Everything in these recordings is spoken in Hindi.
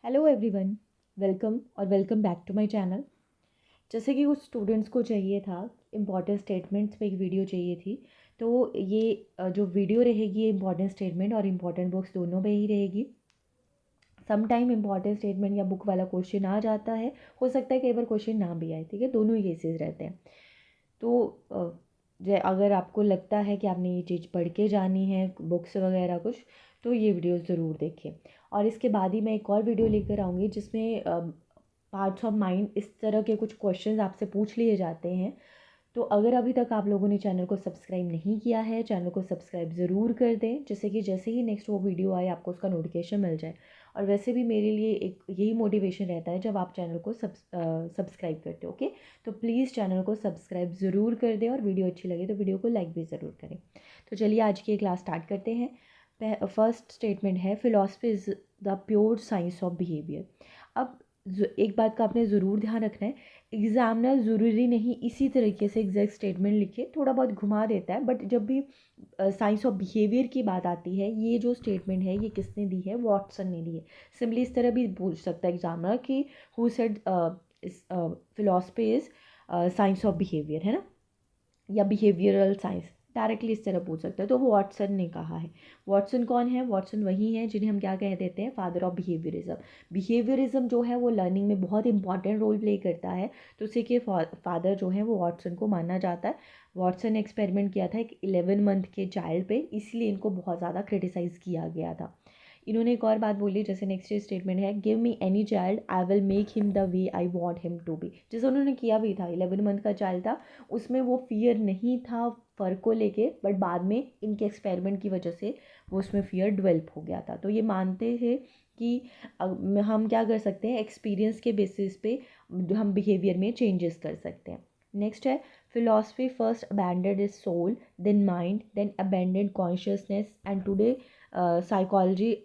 Hello everyone, welcome back to my channel. जैसे कि कुछ स्टूडेंट्स को चाहिए था, इम्पॉर्टेंट स्टेटमेंट्स पे एक वीडियो चाहिए थी। तो ये जो वीडियो रहेगी, ये इम्पॉर्टेंट स्टेटमेंट और इम्पॉर्टेंट बुक्स दोनों पे ही रहेगी। सम टाइम इम्पॉर्टेंट स्टेटमेंट या बुक वाला क्वेश्चन आ जाता है, हो सकता है कई बार क्वेश्चन ना भी आए। ठीक है, दोनों ही केसेस रहते हैं। तो अगर आपको लगता है कि आपने ये चीज़ पढ़ के जानी है, बुक्स वगैरह कुछ, तो ये वीडियो ज़रूर देखें। और इसके बाद ही मैं एक और वीडियो लेकर आऊँगी जिसमें पार्ट्स ऑफ माइंड इस तरह के कुछ क्वेश्चंस आपसे पूछ लिए जाते हैं। तो अगर अभी तक आप लोगों ने चैनल को सब्सक्राइब नहीं किया है, चैनल को सब्सक्राइब ज़रूर कर दें, जिससे कि जैसे ही नेक्स्ट वो वीडियो आए आपको उसका नोटिफिकेशन मिल जाए। और वैसे भी मेरे लिए एक यही मोटिवेशन रहता है जब आप चैनल को सब्सक्राइब करते हो। ओके, तो प्लीज़ चैनल को सब्सक्राइब ज़रूर कर दें और वीडियो अच्छी लगे तो वीडियो को लाइक भी ज़रूर करें। तो चलिए आज की क्लास स्टार्ट करते हैं। फर्स्ट स्टेटमेंट है, philosophy is the pure science of behaviour. अब एक बात का आपने ज़रूर ध्यान रखना है, एग्ज़ामिनर ज़रूरी नहीं इसी तरीके से एग्जैक्ट स्टेटमेंट लिखे, थोड़ा बहुत घुमा देता है। बट जब भी साइंस ऑफ बिहेवियर की बात आती है, ये जो स्टेटमेंट है ये किसने दी है? वॉटसन ने दी है। सिंपली इस तरह भी पूछ सकता है एग्जामिनर कि who said philosophy is science of behaviour, है ना, या बिहेवियरल साइंस, डायरेक्टली इस तरह पूछ सकते हैं। तो वो वॉटसन ने कहा है। वॉटसन कौन है? वॉटसन वही है जिन्हें हम क्या कह देते हैं? Father of behaviourism. बिहेवियरिज्म जो है वो लर्निंग में बहुत इंपॉर्टेंट रोल प्ले करता है, तो उसी के फादर जो है वो वॉटसन को माना जाता है। वॉटसन ने एक्सपेरिमेंट किया था एक 11 मंथ के चाइल्ड पे, इसलिए इनको बहुत ज़्यादा क्रिटिसाइज़ किया गया था। इन्होंने एक और बात बोली, जैसे नेक्स्ट स्टेटमेंट है, give me any child I will make him the way I want him to be. जैसे उन्होंने किया भी था, 11 मंथ का चाइल्ड था, उसमें वो फियर नहीं था फ़र को लेके, बट बाद में इनके एक्सपेरिमेंट की वजह से वो उसमें फियर डेवलप हो गया था। तो ये मानते थे कि हम क्या कर सकते हैं, एक्सपीरियंस के बेसिस पे हम बिहेवियर में चेंजेस कर सकते हैं। नेक्स्ट है, philosophy first abandoned is soul, then mind, then abandoned consciousness, and today psychology,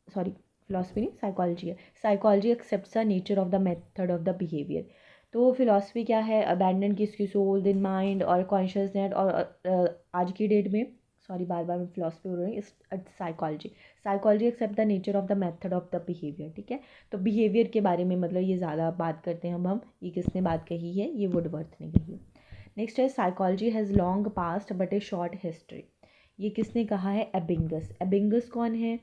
sorry philosophy नहीं, साइकोलॉजी है, psychology accepts the nature of the method of the behaviour. तो फिलॉसफी क्या है? अबैंडन किसकी? सोल, देन माइंड और कॉन्शियसनेस। और आज की डेट में, सॉरी बार बार मैं फिलॉसफी बोल रही हूँ, psychology. Psychology accept the nature of the method of the behaviour. ठीक है, तो बिहेवियर के बारे में मतलब ये ज़्यादा बात करते हैं हम ये किसने बात कही है? ये वुडवर्थ ने कही है। नेक्स्ट है, psychology has long past but A short history. ये किसने कहा है? एबिंगस। एबिंगस कौन है?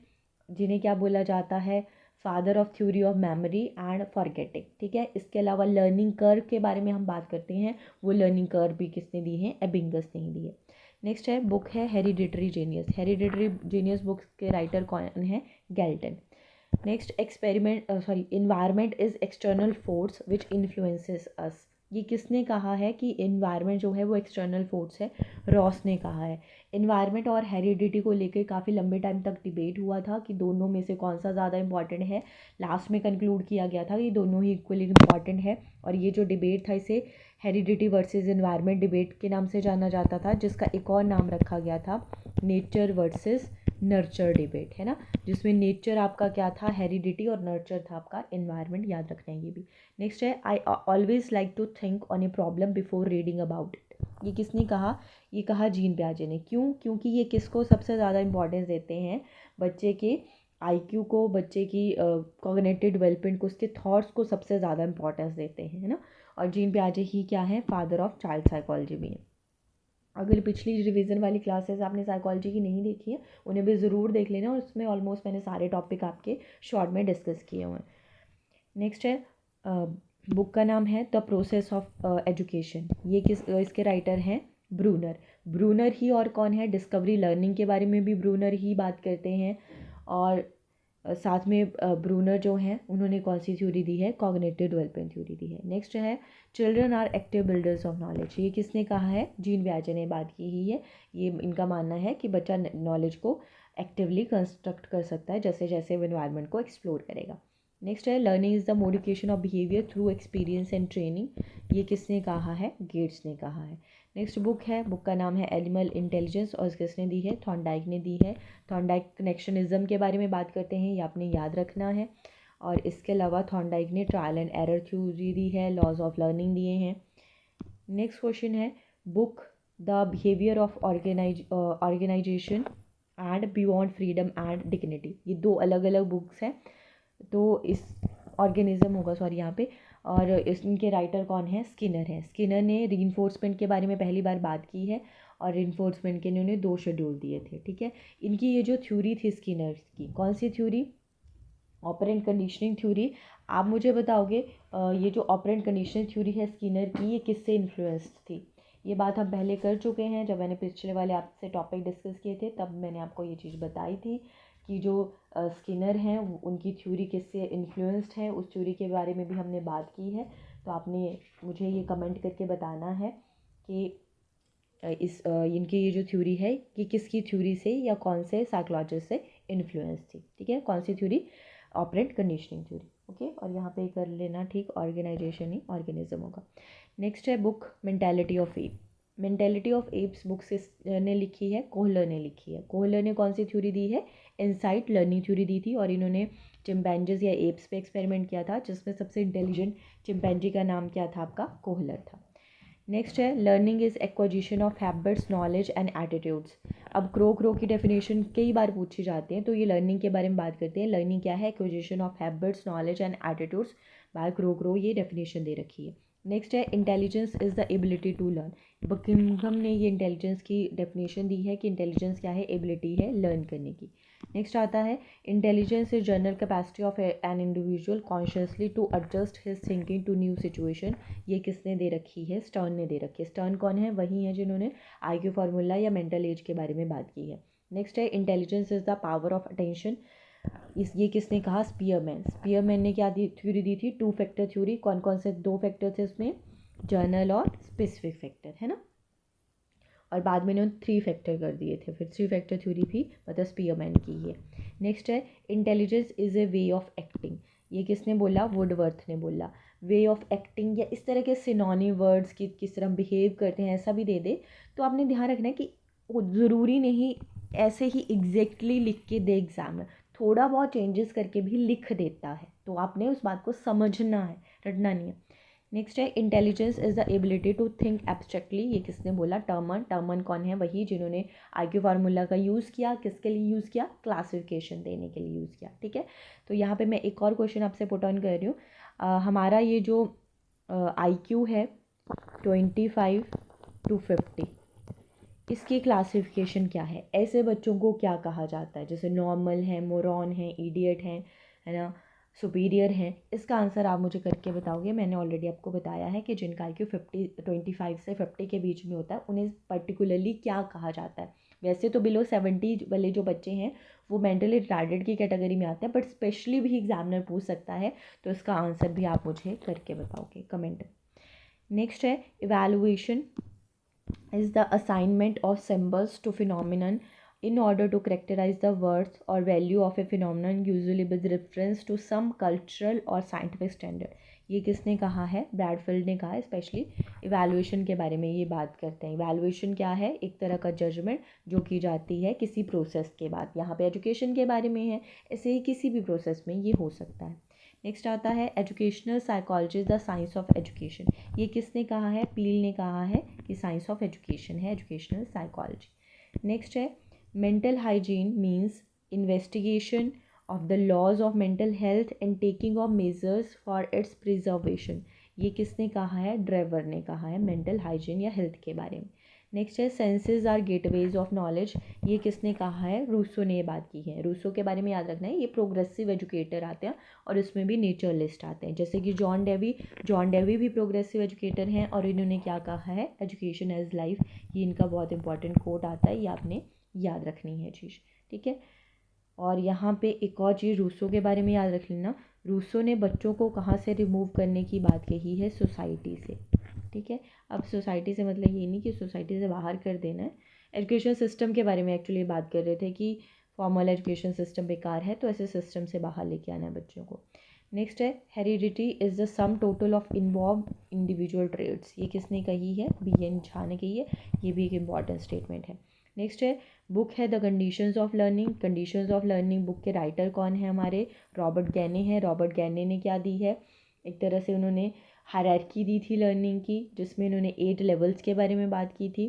जिन्हें क्या बोला जाता है? Father of theory of memory and forgetting. ठीक है, इसके अलावा लर्निंग कर्व के बारे में हम बात करते हैं, वो लर्निंग कर्व भी किसने दी है? एबिंगस ने ही दी है। नेक्स्ट है, बुक है hereditary genius. Hereditary genius book के राइटर कौन है? Galton. Next, experiment sorry environment is external force which influences us. ये किसने कहा है कि इन्वायरमेंट जो है वो एक्सटर्नल फोर्स है? रॉस ने कहा है। इन्वायरमेंट और हेरिडिटी को लेकर काफ़ी लंबे टाइम तक डिबेट हुआ था कि दोनों में से कौन सा ज़्यादा इंपॉर्टेंट है। लास्ट में कंक्लूड किया गया था कि दोनों ही इक्वली इंपॉर्टेंट है। और ये जो डिबेट था इसे हेरिडिटी वर्सेस इन्वायरमेंट डिबेट के नाम से जाना जाता था, जिसका एक और नाम रखा गया था नेचर वर्सेस नर्चर डिबेट, है ना, जिसमें नेचर आपका क्या था? हेरिडिटी, और नर्चर था आपका इन्वायरमेंट। याद रखना है ये भी। नेक्स्ट है, I always like to think on a problem before reading about it. ये किसने कहा? ये कहा जीन पियाजे ने। क्यों? क्योंकि ये किसको सबसे ज़्यादा इंपॉर्टेंस देते हैं? बच्चे के आईक्यू को, बच्चे की कॉग्निटिव डेवलपमेंट को, उसके थॉट्स को सबसे ज़्यादा इंपॉर्टेंस देते हैं, है ना। और जीन पियाजे ही क्या है? फादर ऑफ चाइल्ड साइकोलॉजी भी है। अगर पिछली रिवीजन वाली क्लासेस आपने साइकोलॉजी की नहीं देखी है, उन्हें भी ज़रूर देख लेना, और उसमें ऑलमोस्ट मैंने सारे टॉपिक आपके शॉर्ट में डिस्कस किए हुए हैं। नेक्स्ट है, बुक का नाम है द प्रोसेस ऑफ एजुकेशन। ये इसके राइटर हैं? ब्रूनर। ब्रूनर ही और कौन है? डिस्कवरी लर्निंग के बारे में भी ब्रूनर ही बात करते हैं। और साथ में ब्रूनर जो हैं उन्होंने कौन सी थ्योरी दी है? कॉग्निटिव डेवलपमेंट थ्योरी दी है। नेक्स्ट है, children are active builders of knowledge. ये किसने कहा है? जीन पियाजे ने बात की ही है। ये इनका मानना है कि बच्चा नॉलेज को एक्टिवली कंस्ट्रक्ट कर सकता है जैसे जैसे वो इन्वायरमेंट को एक्सप्लोर करेगा। नेक्स्ट है, learning is the modification of behaviour through experience and training. ये किसने कहा है? गेट्स ने कहा है। नेक्स्ट बुक है, बुक का नाम है एनिमल इंटेलिजेंस, और किसने दी है? थॉर्नडाइक ने दी है। थॉर्नडाइक कनेक्शनिज्म के बारे में बात करते हैं, ये आपने याद रखना है। और इसके अलावा थॉर्नडाइक ने ट्रायल एंड एरर थ्योरी दी है, लॉज ऑफ लर्निंग दिए हैं। नेक्स्ट क्वेश्चन है, book the behaviour of organisation and beyond freedom and dignity. ये दो अलग अलग बुक्स हैं। तो इस ऑर्गेनिज्म होगा सॉरी यहाँ पे। और इनके राइटर कौन है? स्किनर है। स्किनर ने रीइंफोर्समेंट के बारे में पहली बार बात की है और रीइंफोर्समेंट के इन्होंने 2 शेड्यूल दिए थे, ठीक है। इनकी ये जो थ्योरी थी स्किनर की, कौन सी थ्योरी? Operant conditioning theory. आप मुझे बताओगे ये जो ऑपरेंट कंडीशनिंग थ्योरी है स्किनर की, ये किससे इन्फ्लुएंस्ड थी? ये बात हम पहले कर चुके हैं, जब मैंने पिछले वाले आपसे टॉपिक डिस्कस किए थे तब मैंने आपको ये चीज़ बताई थी कि जो स्किनर हैं उनकी थ्योरी किससे इन्फ्लुएंस्ड है, उस थ्योरी के बारे में भी हमने बात की है। तो आपने मुझे ये कमेंट करके बताना है कि इनकी ये जो थ्योरी है कि किसकी थ्योरी से या कौन से साइकोलॉजिस्ट से इन्फ्लुएंस थी, ठीक है। कौन सी theory? Operant conditioning theory, okay. और यहाँ पे कर लेना ठीक, ऑर्गेनाइजेशन ही ऑर्गेनिज्म होगा। नेक्स्ट है book mentality of ape. Mentality of apes book ने लिखी है, कोहलर ने लिखी है। कोहलर ने कौन सी थ्योरी दी है? इनसाइट लर्निंग थ्योरी दी थी, और इन्होंने चिंपैंजीज या एप्स पे एक्सपेरिमेंट किया था, जिसमें सबसे इंटेलिजेंट चिंपैंजी का नाम क्या था? आपका कोहलर था। नेक्स्ट है learning is acquisition of habits, knowledge and attitudes. अब क्रो की डेफिनेशन कई बार पूछी जाती है, तो ये लर्निंग के बारे में बात करते हैं। लर्निंग क्या है? Acquisition of habits, knowledge and attitudes by Crow, ये डेफिनेशन दे रखी है। नेक्स्ट है intelligence is the ability to learn. Buckingham ने ये इंटेलिजेंस की डेफिनेशन दी है कि इंटेलिजेंस क्या है? एबिलिटी है लर्न करने की। नेक्स्ट आता है intelligence is general capacity of an individual consciously to adjust his thinking to new situation. ये किसने दे रखी है? स्टर्न ने दे रखी है। स्टर्न कौन है? वही है जिन्होंने आईक्यू फार्मूला या मेंटल एज के बारे में बात की है। नेक्स्ट है intelligence is the power of attention. ये किसने कहा? स्पीयरमैन। स्पीयरमैन ने क्या थ्योरी दी थी? 2 फैक्टर थ्योरी। कौन कौन से 2 फैक्टर थे उसमें? जर्नल और स्पेसिफिक फैक्टर, है ना। और बाद में इन्होंने 3 फैक्टर कर दिए थे, फिर 3 फैक्टर थ्योरी भी मतलब स्पीयरमैन की है। नेक्स्ट है intelligence is a way of acting. ये किसने बोला? वुडवर्थ ने बोला। वे ऑफ एक्टिंग या इस तरह के सिनोनिम वर्ड्स की किस तरह बिहेव करते हैं ऐसा भी दे दे, तो आपने ध्यान रखना है कि वो ज़रूरी नहीं ऐसे ही एग्जैक्टली लिख के दे एग्जाम में, थोड़ा बहुत चेंजेस करके भी लिख देता है, तो आपने उस बात को समझना है, रटना नहीं है। नेक्स्ट है intelligence is the ability to think abstractly. ये किसने बोला? टर्मन। टर्मन कौन है? वही जिन्होंने आईक्यू फार्मूला का यूज़ किया, किसके लिए यूज़ किया? क्लासिफिकेशन देने के लिए यूज़ किया, ठीक है। तो यहाँ पे मैं एक और क्वेश्चन आपसे पुट ऑन कर रही हूँ। हमारा ये जो आईक्यू है 25 to 50, इसकी क्लासिफिकेशन क्या है? ऐसे बच्चों को क्या कहा जाता है? जैसे नॉर्मल है, मोरॉन है, इडियट है ना, सुपीरियर हैं। इसका आंसर आप मुझे करके बताओगे। मैंने ऑलरेडी आपको बताया है कि जिनका IQ 25 से 50 के बीच में होता है उन्हें पर्टिकुलरली क्या कहा जाता है। वैसे तो बिलो 70 वाले जो बच्चे हैं वो मेंटली रिटार्डेड की कैटेगरी में आते हैं, बट स्पेशली भी एग्जामिनर पूछ सकता है, तो इसका आंसर भी आप मुझे करके बताओगे कमेंट। नेक्स्ट है evaluation is the assignment of symbols to phenomenon in order to characterize the worth or value of a phenomenon, usually with reference to some cultural or scientific standard। ये किसने कहा है? ब्रैडफील्ड ने कहा है। स्पेशली इवैल्यूएशन के बारे में ये बात करते हैं। इवैल्यूएशन क्या है? एक तरह का जजमेंट जो की जाती है किसी प्रोसेस के बाद। यहाँ पे एजुकेशन के बारे में है, ऐसे ही किसी भी प्रोसेस में ये हो सकता है। नेक्स्ट आता है educational psychology is the science of education. ये किसने कहा है? पील ने कहा है कि साइंस ऑफ एजुकेशन है एजुकेशनल साइकोलॉजी। नेक्स्ट है mental hygiene means investigation of the laws of mental health and taking of measures for its preservation. ये किसने कहा है? ड्रेवर ने कहा है मेंटल हाइजीन या हेल्थ के बारे में। नेक्स्ट है senses are gateways of knowledge. ये किसने कहा है? रूसो ने ये बात की है। रूसो के बारे में याद रखना है, ये प्रोग्रेसिव एजुकेटर आते हैं और इसमें भी नेचरलिस्ट आते हैं, जैसे कि जॉन डेवी भी प्रोग्रेसिव एजुकेटर हैं और इन्होंने क्या कहा है? Education as life. ये इनका बहुत इंपॉर्टेंट कोट आता है, ये आपने याद रखनी है चीज़, ठीक है। और यहाँ पे एक और चीज़ रूसो के बारे में याद रख लेना। रूसो ने बच्चों को कहाँ से रिमूव करने की बात कही है? सोसाइटी से, ठीक है। अब सोसाइटी से मतलब ये नहीं कि सोसाइटी से बाहर कर देना है। एजुकेशन सिस्टम के बारे में एक्चुअली बात कर रहे थे कि फॉर्मल एजुकेशन सिस्टम बेकार है, तो ऐसे सिस्टम से बाहर लेके आना है बच्चों को। नेक्स्ट है heredity is the sum total of involve individual traits. ये किसने कही है? BN झा ने कही है। ये भी एक इम्पॉर्टेंट स्टेटमेंट है। नेक्स्ट है बुक है the conditions of learning. Conditions of learning book के राइटर कौन है? हमारे रॉबर्ट गैने हैं। रॉबर्ट गैने ने क्या दी है? एक तरह से उन्होंने हायरार्की दी थी लर्निंग की, जिसमें उन्होंने 8 लेवल्स के बारे में बात की थी,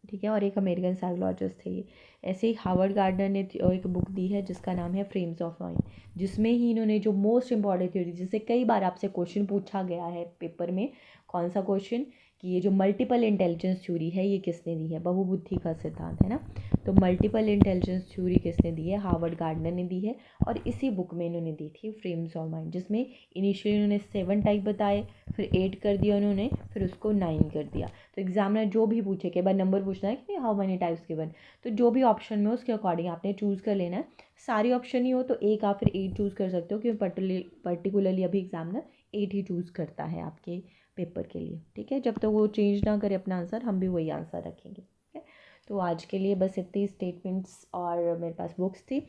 ठीक है। और एक अमेरिकन साइकोलॉजिस्ट थे ये। ऐसे ही हार्वर्ड गार्डनर ने एक बुक दी है जिसका नाम है फ्रेम्स ऑफ माइंड, जिसमें ही इन्होंने जो मोस्ट इंपॉर्टेंट थ्योरी, जिससे कई बार आपसे क्वेश्चन पूछा गया है पेपर में, कौन सा क्वेश्चन, कि ये जो मल्टीपल इंटेलिजेंस थ्योरी है ये किसने दी है, बहुबुद्धि का सिद्धांत है ना। तो मल्टीपल इंटेलिजेंस थ्योरी किसने दी है, हार्वर्ड गार्डनर ने दी है, और इसी बुक में इन्होंने दी थी फ्रेम्स ऑफ माइंड, जिसमें इनिशियली उन्होंने 7 टाइप बताए, फिर 8 कर दिया उन्होंने, फिर उसको 9 कर दिया। तो एग्जामिनर जो भी पूछे, कई बार नंबर पूछना है कि हाउ मेनी टाइप्स गिवन, तो जो भी ऑप्शन में उसके अकॉर्डिंग आपने चूज़ कर लेना है। सारी ऑप्शन ही हो तो एक आप फिर 8 चूज़ कर सकते हो, क्योंकि पर्टिकुलरली अभी एग्जामिनर 8 ही चूज़ करता है आपके पेपर के लिए, ठीक है। जब तक वो चेंज ना करे अपना आंसर, हम भी वही आंसर रखेंगे, ठीक है। तो आज के लिए बस इतनी स्टेटमेंट्स और मेरे पास बुक्स थी,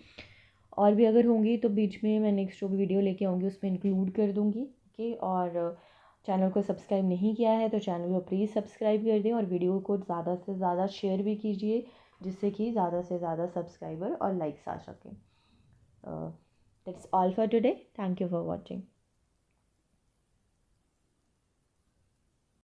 और भी अगर होंगी तो बीच में मैं नेक्स्ट जो वीडियो लेके आऊँगी उसमें इंक्लूड कर दूँगी, ओके। और चैनल को सब्सक्राइब नहीं किया है तो चैनल को प्लीज़ सब्सक्राइब कर दें, और वीडियो को ज़्यादा से ज़्यादा शेयर भी कीजिए, जिससे कि ज़्यादा से ज़्यादा सब्सक्राइबर और लाइक्स आ सकें। That's all for today, thank you for watching.